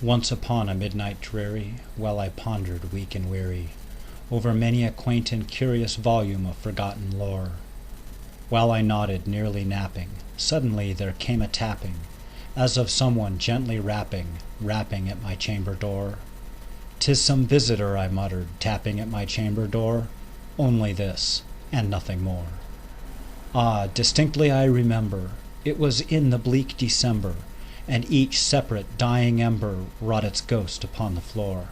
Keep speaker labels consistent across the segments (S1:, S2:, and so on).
S1: Once upon a midnight dreary, while I pondered weak and weary over many a quaint and curious volume of forgotten lore, while I nodded, nearly napping, suddenly there came a tapping, as of someone gently rapping at my chamber door. "'Tis some visitor," I muttered, tapping at my chamber door. Only this, and nothing more. Ah, distinctly I remember, it was in the bleak December, and each separate dying ember wrought its ghost upon the floor.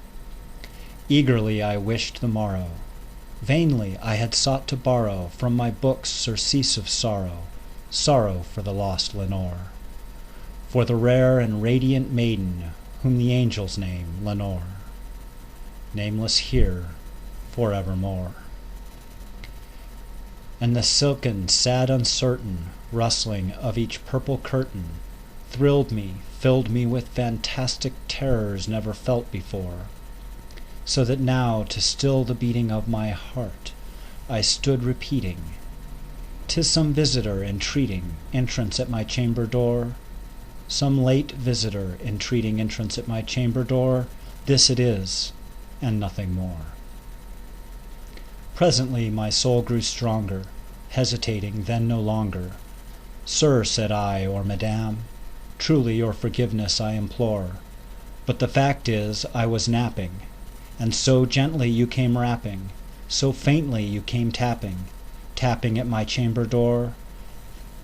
S1: Eagerly I wished the morrow. Vainly I had sought to borrow from my books surcease of sorrow, sorrow for the lost Lenore, for the rare and radiant maiden whom the angels name Lenore, nameless here forevermore. And the silken, sad, uncertain rustling of each purple curtain thrilled me, filled me with fantastic terrors never felt before, so that now, to still the beating of my heart, I stood repeating, "'Tis some visitor entreating entrance at my chamber door, some late visitor entreating entrance at my chamber door, this it is, and nothing more." Presently my soul grew stronger, hesitating then no longer. "Sir," said I, or "Madame, truly your forgiveness I implore, but the fact is I was napping, and so gently you came rapping, so faintly you came tapping at my chamber door,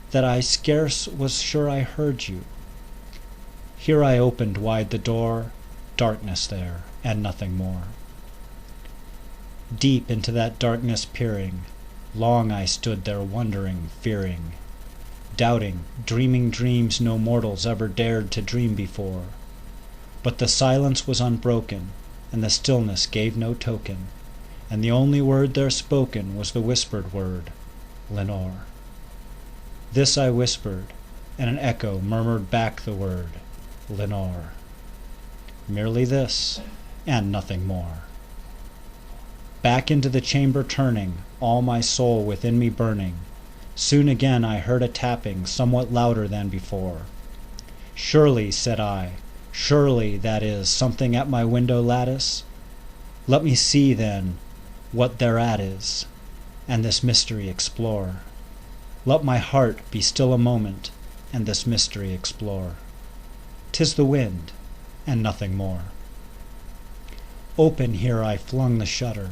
S1: that I scarce was sure I heard you." Here I opened wide the door, darkness there, and nothing more. Deep into that darkness peering, long I stood there wondering, fearing, doubting, dreaming dreams no mortals ever dared to dream before. But the silence was unbroken, and the stillness gave no token, and the only word there spoken was the whispered word, "Lenore." This I whispered, and an echo murmured back the word, "Lenore." Merely this, and nothing more. Back into the chamber turning, all my soul within me burning, soon again I heard a tapping somewhat louder than before. "Surely," said I, "surely that is something at my window lattice? Let me see, then, what thereat is, and this mystery explore. Let my heart be still a moment, and this mystery explore. 'Tis the wind, and nothing more." Open here I flung the shutter,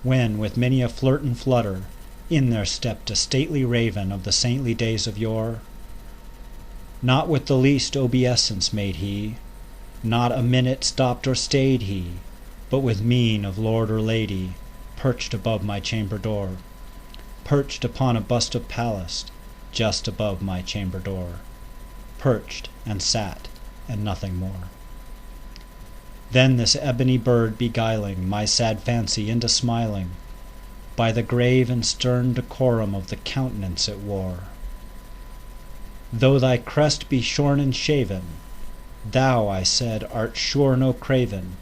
S1: when, with many a flirt and flutter, in there stepped a stately raven of the saintly days of yore. Not with the least obeisance made he, not a minute stopped or stayed he, but with mien of lord or lady, perched above my chamber door, perched upon a bust of Pallas, just above my chamber door, perched and sat, and nothing more. Then this ebony bird beguiling my sad fancy into smiling, by the grave and stern decorum of the countenance it wore. "Though thy crest be shorn and shaven, thou," I said, "art sure no craven,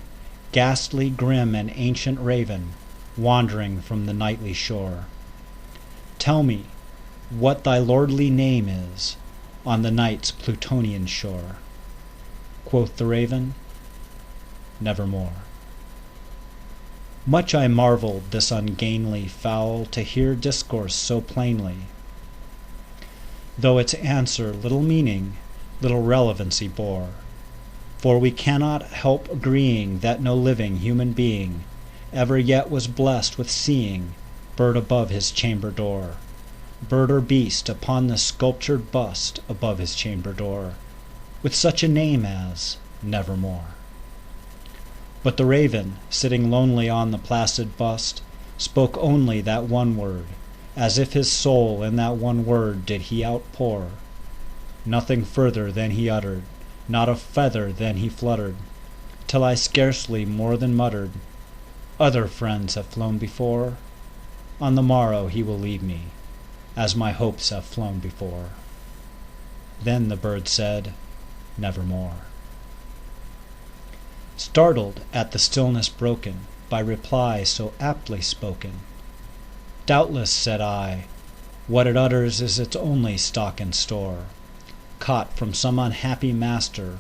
S1: ghastly, grim, and ancient raven, wandering from the nightly shore. Tell me what thy lordly name is on the night's Plutonian shore." Quoth the raven, "Nevermore." Much I marveled this ungainly fowl to hear discourse so plainly, though its answer little meaning, little relevancy bore. For we cannot help agreeing that no living human being ever yet was blessed with seeing bird above his chamber door, bird or beast upon the sculptured bust above his chamber door, with such a name as Nevermore. But the raven, sitting lonely on the placid bust, spoke only that one word, as if his soul in that one word did he outpour. Nothing further than he uttered, not a feather than he fluttered, till I scarcely more than muttered, "Other friends have flown before. On the morrow he will leave me, as my hopes have flown before." Then the bird said, "Nevermore." Startled at the stillness broken by reply so aptly spoken, "Doubtless," said I, "what it utters is its only stock and store, caught from some unhappy master,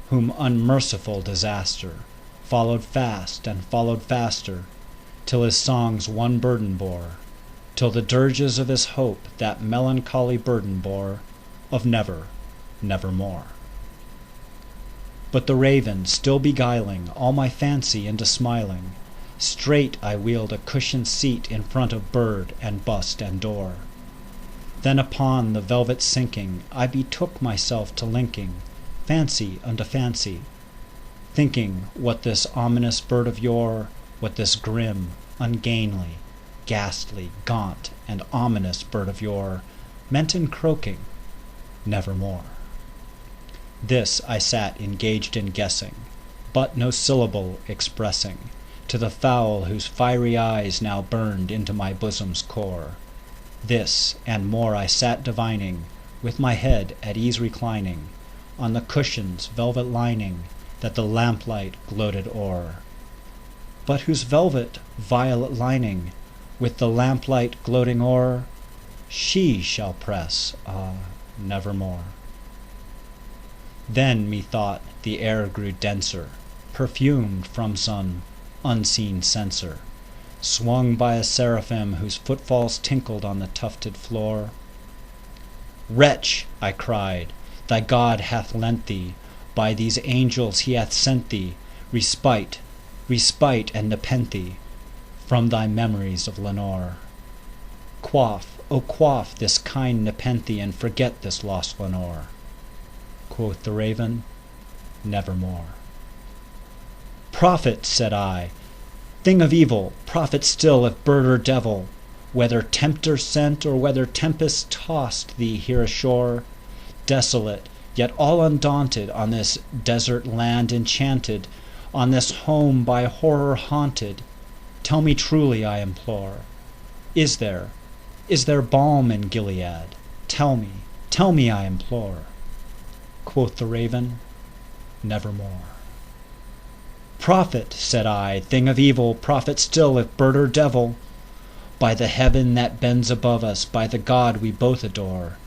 S1: whom unmerciful disaster followed fast and followed faster, till his songs one burden bore, till the dirges of his hope that melancholy burden bore, of never, nevermore. But the raven, still beguiling all my fancy into smiling, straight I wheeled a cushioned seat in front of bird and bust and door. Then upon the velvet sinking, I betook myself to linking fancy unto fancy, thinking what this ominous bird of yore, what this grim, ungainly, ghastly, gaunt, and ominous bird of yore meant in croaking, nevermore. This I sat engaged in guessing, but no syllable expressing, to the fowl whose fiery eyes now burned into my bosom's core. This and more I sat divining, with my head at ease reclining, on the cushion's velvet lining that the lamplight gloated o'er, but whose velvet violet lining, with the lamplight gloating o'er, she shall press, nevermore. Then, methought, the air grew denser, perfumed from some unseen censer, swung by a seraphim whose footfalls tinkled on the tufted floor. "Wretch," I cried, "thy God hath lent thee, by these angels he hath sent thee, respite, respite and nepenthe, from thy memories of Lenore. Quaff, O quaff this kind nepenthe, and forget this lost Lenore." Quoth the raven, "Nevermore." "Prophet," said I, "thing of evil, prophet still, if bird or devil, whether tempter sent or whether tempest tossed thee here ashore, desolate, yet all undaunted, on this desert land enchanted, on this home by horror haunted, tell me truly, I implore, is there balm in Gilead? Tell me, I implore." Quoth the raven, "Nevermore." "Prophet," said I, "thing of evil, prophet still, if bird or devil, by the heaven that bends above us, by the God we both adore,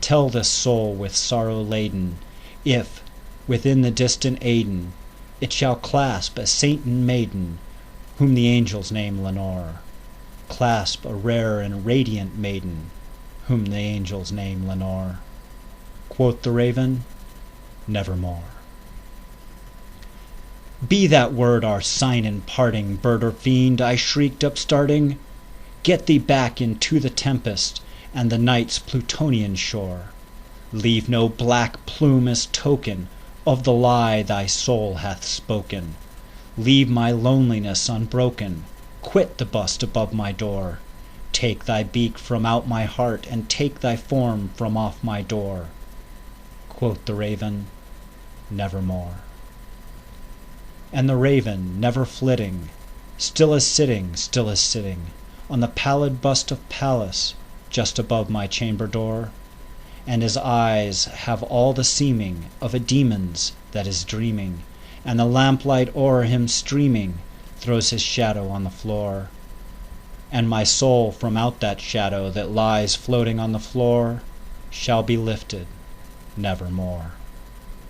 S1: tell this soul with sorrow laden, if, within the distant Aidenn, it shall clasp a saint and maiden, whom the angels name Lenore, clasp a rare and radiant maiden, whom the angels name Lenore." Quoth the raven, "Nevermore." "Be that word our sign in parting, bird or fiend," I shrieked, upstarting. "Get thee back into the tempest and the night's Plutonian shore. Leave no black plume as token of the lie thy soul hath spoken. Leave my loneliness unbroken. Quit the bust above my door. Take thy beak from out my heart, and take thy form from off my door." Quoth the raven, "Nevermore." And the raven, never flitting, still is sitting, on the pallid bust of Pallas, just above my chamber door, and his eyes have all the seeming of a demon's that is dreaming, and the lamplight o'er him streaming throws his shadow on the floor, and my soul from out that shadow that lies floating on the floor shall be lifted nevermore.